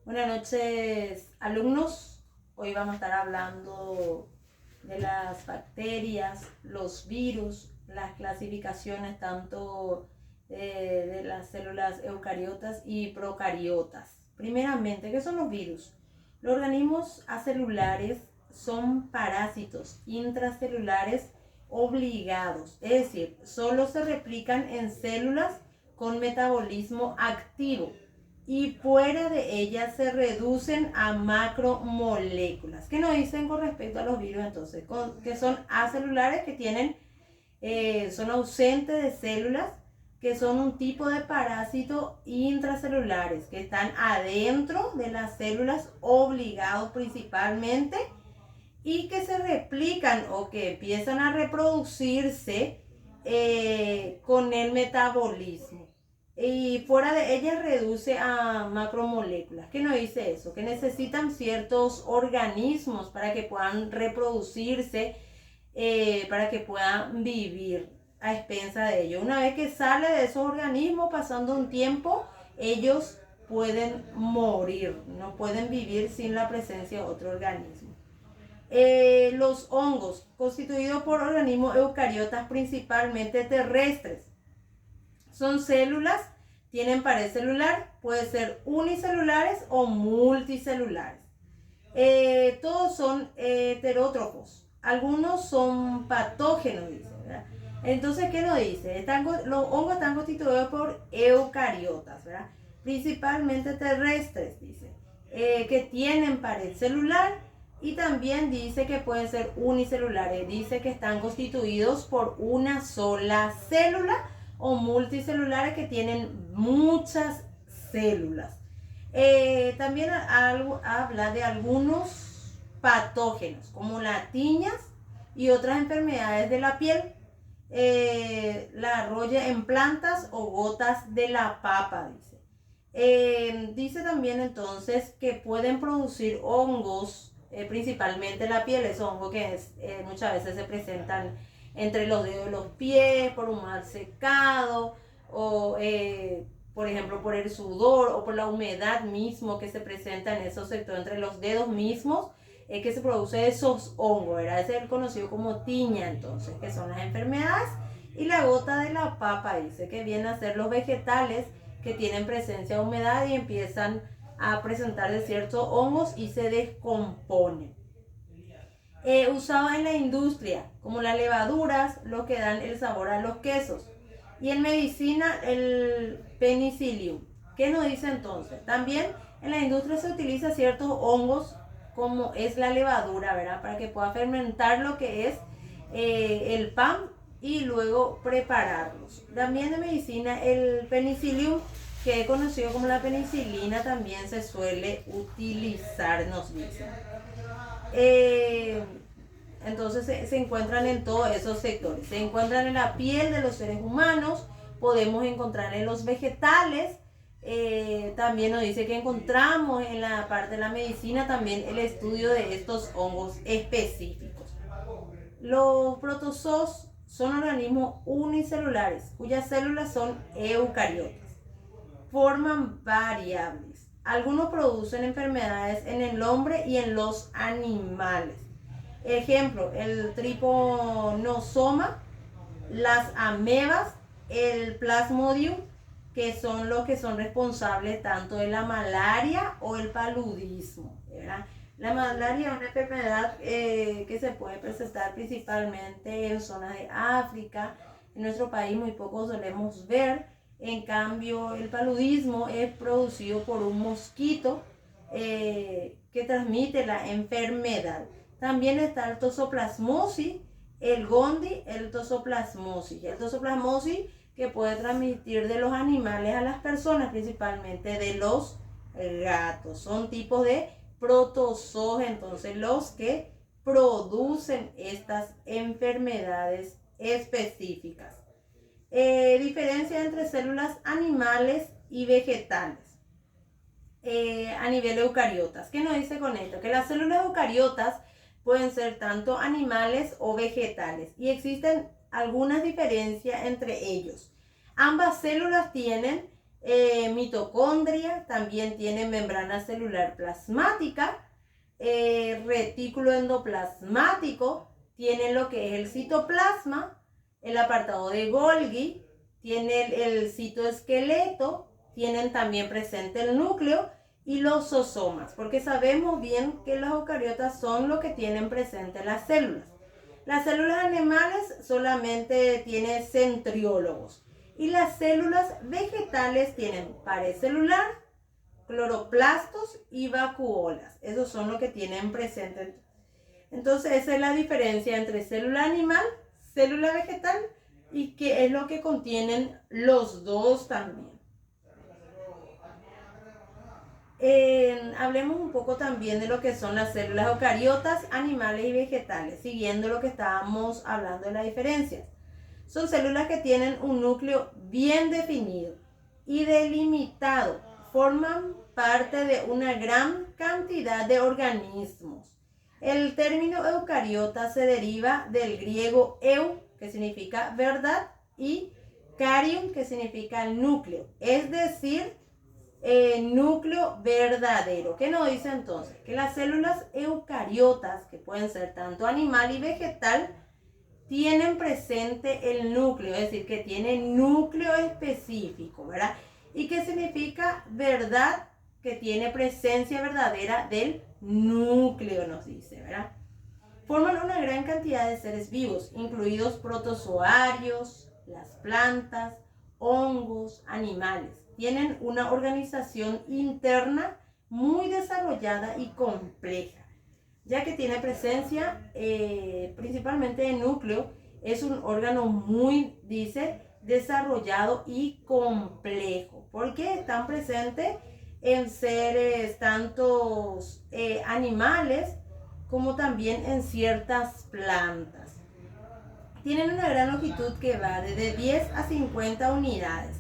Buenas noches, alumnos. Hoy vamos a estar hablando de las bacterias, los virus, las clasificaciones tanto de las células eucariotas y procariotas. Primeramente, ¿qué son los virus? Los organismos acelulares son parásitos intracelulares obligados, es decir, solo se replican en células con metabolismo activo y fuera de ellas se reducen a macromoléculas. ¿Qué nos dicen con respecto a los virus entonces? Que son acelulares, que tienen, son ausentes de células, que son un tipo de parásito intracelulares, que están adentro de las células obligados principalmente y que se replican o que empiezan a reproducirse con el metabolismo. Y fuera de ellas reduce a macromoléculas. ¿Qué nos dice eso? Que necesitan ciertos organismos para que puedan reproducirse, para que puedan vivir a expensa de ellos. Una vez que sale de esos organismos, pasando un tiempo, ellos pueden morir, no pueden vivir sin la presencia de otro organismo. Los hongos, constituidos por organismos eucariotas principalmente terrestres, son células, tienen pared celular, puede ser unicelulares o multicelulares. Todos son heterótrofos, algunos son patógenos, dice, ¿verdad? Entonces, ¿qué nos dice? Los hongos están constituidos por eucariotas, ¿verdad? Principalmente terrestres, dice, que tienen pared celular y también dice que pueden ser unicelulares, dice que están constituidos por una sola célula o multicelulares que tienen muchas células. También habla de algunos patógenos como las tiñas y otras enfermedades de la piel, la roya en plantas o gotas de la papa, dice. Dice también entonces que pueden producir hongos, principalmente la piel, esos hongos que muchas veces se presentan entre los dedos de los pies, por un mal secado, o por ejemplo por el sudor o por la humedad mismo que se presenta en esos sectores entre los dedos mismos, que se produce esos hongos, ¿verdad? Ese es el conocido como tiña, entonces, que son las enfermedades. Y la gota de la papa dice que vienen a ser los vegetales que tienen presencia de humedad y empiezan a presentar ciertos hongos y se descomponen. Usados en la industria, como las levaduras, los que dan el sabor a los quesos. Y en medicina, el penicillium. ¿Qué nos dice entonces? También en la industria se utiliza ciertos hongos, como es la levadura, ¿verdad? Para que pueda fermentar lo que es el pan y luego prepararlos. También en medicina, el penicillium, que es conocido como la penicilina, también se suele utilizar, nos dicen. Entonces se encuentran en todos esos sectores. Se encuentran en la piel de los seres humanos, podemos encontrar en los vegetales. También nos dice que encontramos en la parte de la medicina también el estudio de estos hongos específicos. Los protozoos son organismos unicelulares cuyas células son eucariotas. Forman variables. Algunos producen enfermedades en el hombre y en los animales. Ejemplo, el triponosoma, las amebas, el plasmodium, que son los que son responsables tanto de la malaria o el paludismo, ¿verdad? La malaria es una enfermedad que se puede presentar principalmente en zonas de África. En nuestro país muy poco solemos ver. En cambio, el paludismo es producido por un mosquito que transmite la enfermedad. También está el toxoplasmosis, el gondi, el toxoplasmosis. El toxoplasmosis que puede transmitir de los animales a las personas, principalmente de los gatos. Son tipos de protozoos, entonces, los que producen estas enfermedades específicas. Diferencia entre células animales y vegetales. A nivel eucariotas. ¿Qué nos dice con esto? Que las células eucariotas pueden ser tanto animales o vegetales y existen algunas diferencias entre ellos. Ambas células tienen Mitocondria también tiene membrana celular plasmática. Retículo endoplasmático tiene lo que es el citoplasma. El apartado de Golgi tiene el citoesqueleto. Tienen también presente el núcleo y los sosomas, porque sabemos bien que los eucariotas son lo que tienen presente las células. Las células animales solamente tienen centriólogos y las células vegetales tienen pared celular, cloroplastos y vacuolas. Esos son los que tienen presente. Entonces esa es la diferencia entre célula animal, célula vegetal y qué es lo que contienen los dos también. Hablemos un poco también de lo que son las células eucariotas, animales y vegetales, siguiendo lo que estábamos hablando de la diferencia. Son células que tienen un núcleo bien definido y delimitado. Forman parte de una gran cantidad de organismos. El término eucariota se deriva del griego eu, que significa verdad, y carion, que significa núcleo, es decir, núcleo verdadero. ¿Qué nos dice entonces? Que las células eucariotas, que pueden ser tanto animal y vegetal, tienen presente el núcleo, es decir, que tienen núcleo específico, ¿verdad? ¿Y qué significa verdad? Que tiene presencia verdadera del núcleo, nos dice, ¿verdad? Forman una gran cantidad de seres vivos, incluidos protozoarios, las plantas, hongos, animales. Tienen una organización interna muy desarrollada y compleja, ya que tiene presencia principalmente de núcleo. Es un órgano muy, dice, desarrollado y complejo, porque están presentes en seres tantos animales como también en ciertas plantas. Tienen una gran longitud que va desde 10 a 50 unidades.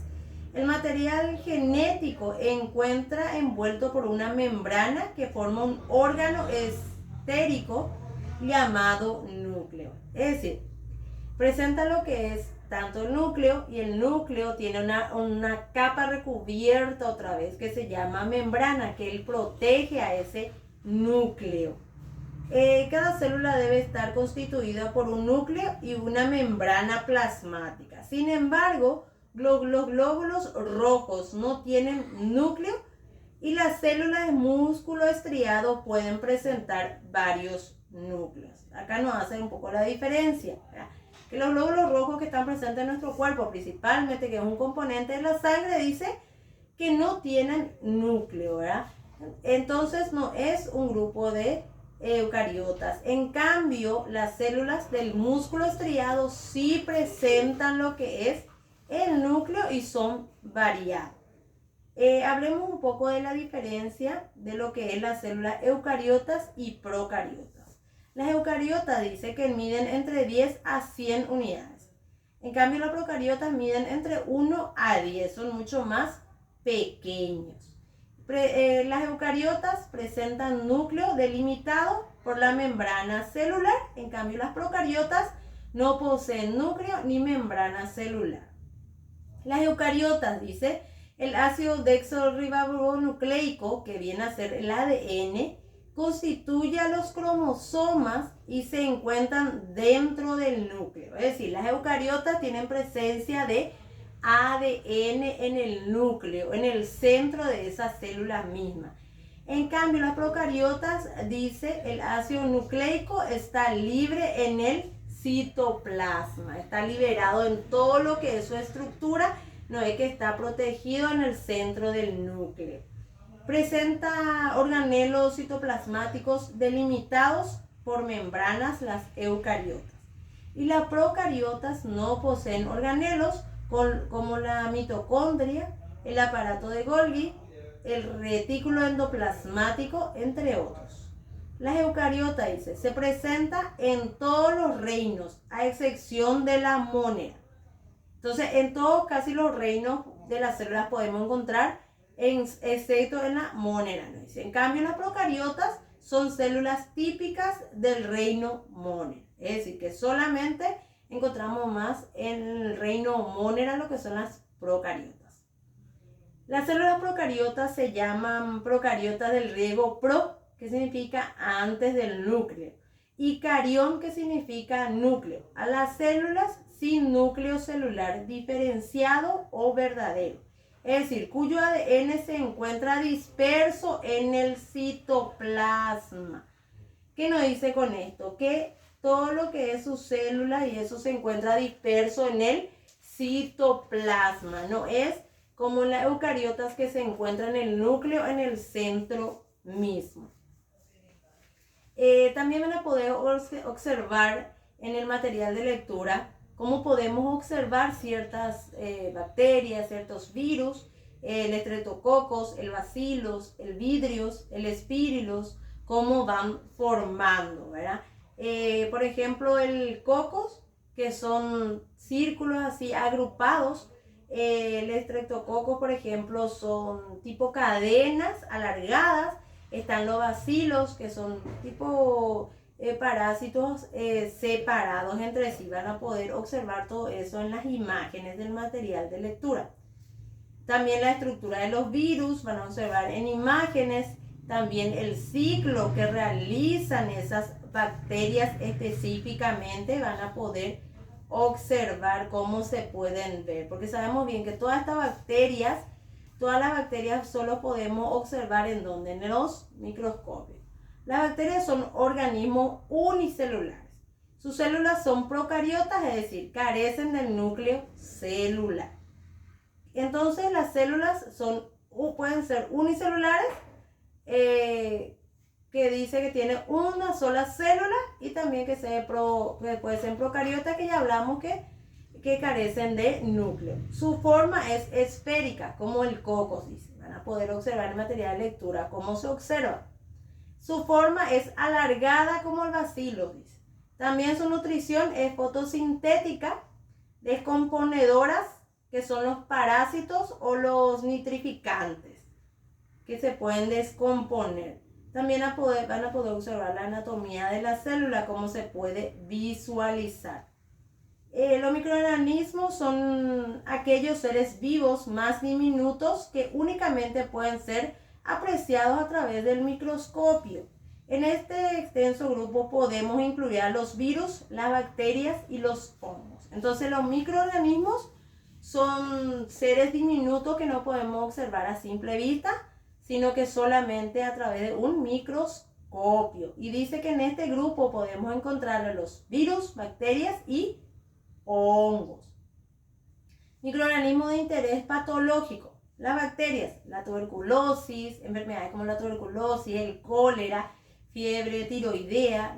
El material genético encuentra envuelto por una membrana que forma un órgano estérico llamado núcleo. Es decir, presenta lo que es tanto el núcleo, y el núcleo tiene una capa recubierta otra vez que se llama membrana, que él protege a ese núcleo. Cada célula debe estar constituida por un núcleo y una membrana plasmática. Sin embargo, los glóbulos rojos no tienen núcleo y las células de músculo estriado pueden presentar varios núcleos. Acá nos hace un poco la diferencia, ¿verdad? Que los glóbulos rojos que están presentes en nuestro cuerpo, principalmente, que es un componente de la sangre, dice que no tienen núcleo, ¿verdad? Entonces no es un grupo de eucariotas. En cambio, las células del músculo estriado sí presentan lo que es el núcleo y son variados. Hablemos un poco de la diferencia de lo que es las células eucariotas y procariotas. Las eucariotas dice que miden entre 10 a 100 unidades. En cambio, las procariotas miden entre 1 a 10, son mucho más pequeños. Las eucariotas presentan núcleo delimitado por la membrana celular. En cambio, las procariotas no poseen núcleo ni membrana celular. Las eucariotas, dice, el ácido desoxirribonucleico, que viene a ser el ADN, constituye a los cromosomas y se encuentran dentro del núcleo. Es decir, las eucariotas tienen presencia de ADN en el núcleo, en el centro de esa célula misma. En cambio, las procariotas, dice, el ácido nucleico está libre en el citoplasma, está liberado en todo lo que es su estructura, no es que está protegido en el centro del núcleo. Presenta organelos citoplasmáticos delimitados por membranas, las eucariotas. Y las procariotas no poseen organelos como la mitocondria, el aparato de Golgi, el retículo endoplasmático, entre otros. Las eucariotas, dice, se presenta en todos los reinos, a excepción de la mónera. Entonces, en todos, casi los reinos de las células podemos encontrar, excepto en la mónera, ¿no? Dice, en cambio, las procariotas son células típicas del reino mónera. Es decir, que solamente encontramos más en el reino mónera lo que son las procariotas. Las células procariotas se llaman procariotas del griego pro, que significa antes del núcleo, y carión, que significa núcleo, a las células sin núcleo celular diferenciado o verdadero, es decir, cuyo ADN se encuentra disperso en el citoplasma. ¿Qué nos dice con esto? Que todo lo que es su célula y eso se encuentra disperso en el citoplasma, no es como las eucariotas que se encuentran en el núcleo, en el centro mismo. También van a poder observar en el material de lectura cómo podemos observar ciertas bacterias, ciertos virus, el estreptococos, el bacillus, el vidrios, el espírilos, cómo van formando, ¿verdad? Por ejemplo, el cocos, que son círculos así agrupados. El estreptococos, por ejemplo, son tipo cadenas alargadas. Están los bacilos, que son tipo parásitos separados entre sí. Van a poder observar todo eso en las imágenes del material de lectura. También la estructura de los virus, van a observar en imágenes. También el ciclo que realizan esas bacterias específicamente, van a poder observar cómo se pueden ver, porque sabemos bien que todas las bacterias solo podemos observar en donde, en los microscopios. Las bacterias son organismos unicelulares. Sus células son procariotas, es decir, carecen del núcleo celular. Entonces las células pueden ser unicelulares, que dice que tiene una sola célula, y también que puede ser procariota, que ya hablamos que carecen de núcleo. Su forma es esférica, como el cocos, dice. Van a poder observar en material de lectura cómo se observa. Su forma es alargada, como el bacilo, dice. También su nutrición es fotosintética, descomponedoras, que son los parásitos o los nitrificantes, que se pueden descomponer. También van a poder observar la anatomía de la célula, cómo se puede visualizar. Los microorganismos son aquellos seres vivos más diminutos que únicamente pueden ser apreciados a través del microscopio. En este extenso grupo podemos incluir a los virus, las bacterias y los hongos. Entonces los microorganismos son seres diminutos que no podemos observar a simple vista, sino que solamente a través de un microscopio. Y dice que en este grupo podemos encontrar a los virus, bacterias y hongos. Microorganismos de interés patológico. Las bacterias, la tuberculosis, enfermedades como la tuberculosis, el cólera, fiebre tiroidea,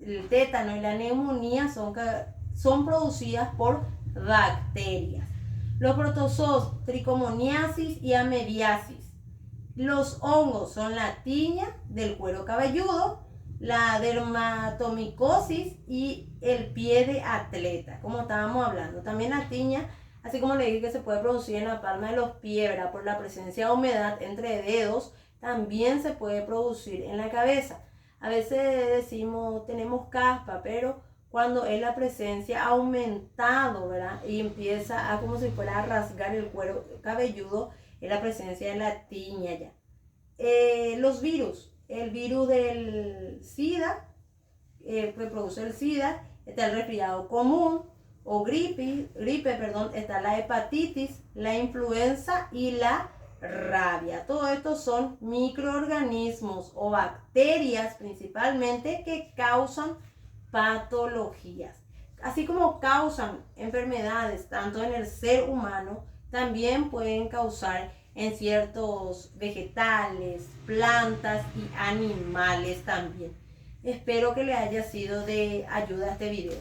el tétano y la neumonía son producidas por bacterias. Los protozoos, tricomoniasis y amebiasis. Los hongos son la tiña del cuero cabelludo, la dermatomicosis y el pie de atleta, como estábamos hablando. También la tiña, así como le dije que se puede producir en la palma de los pies, ¿verdad? Por la presencia de humedad entre dedos, también se puede producir en la cabeza. A veces decimos tenemos caspa, pero cuando es la presencia aumentado, ¿verdad? Y empieza a como si fuera a rasgar el cuero cabelludo, es la presencia de la tiña ya. Los virus, el virus del SIDA, que produce el SIDA, está el resfriado común o gripe, está la hepatitis, la influenza y la rabia. Todo esto son microorganismos o bacterias principalmente que causan patologías. Así como causan enfermedades tanto en el ser humano, también pueden causar en ciertos vegetales, plantas y animales también. Espero que les haya sido de ayuda este video.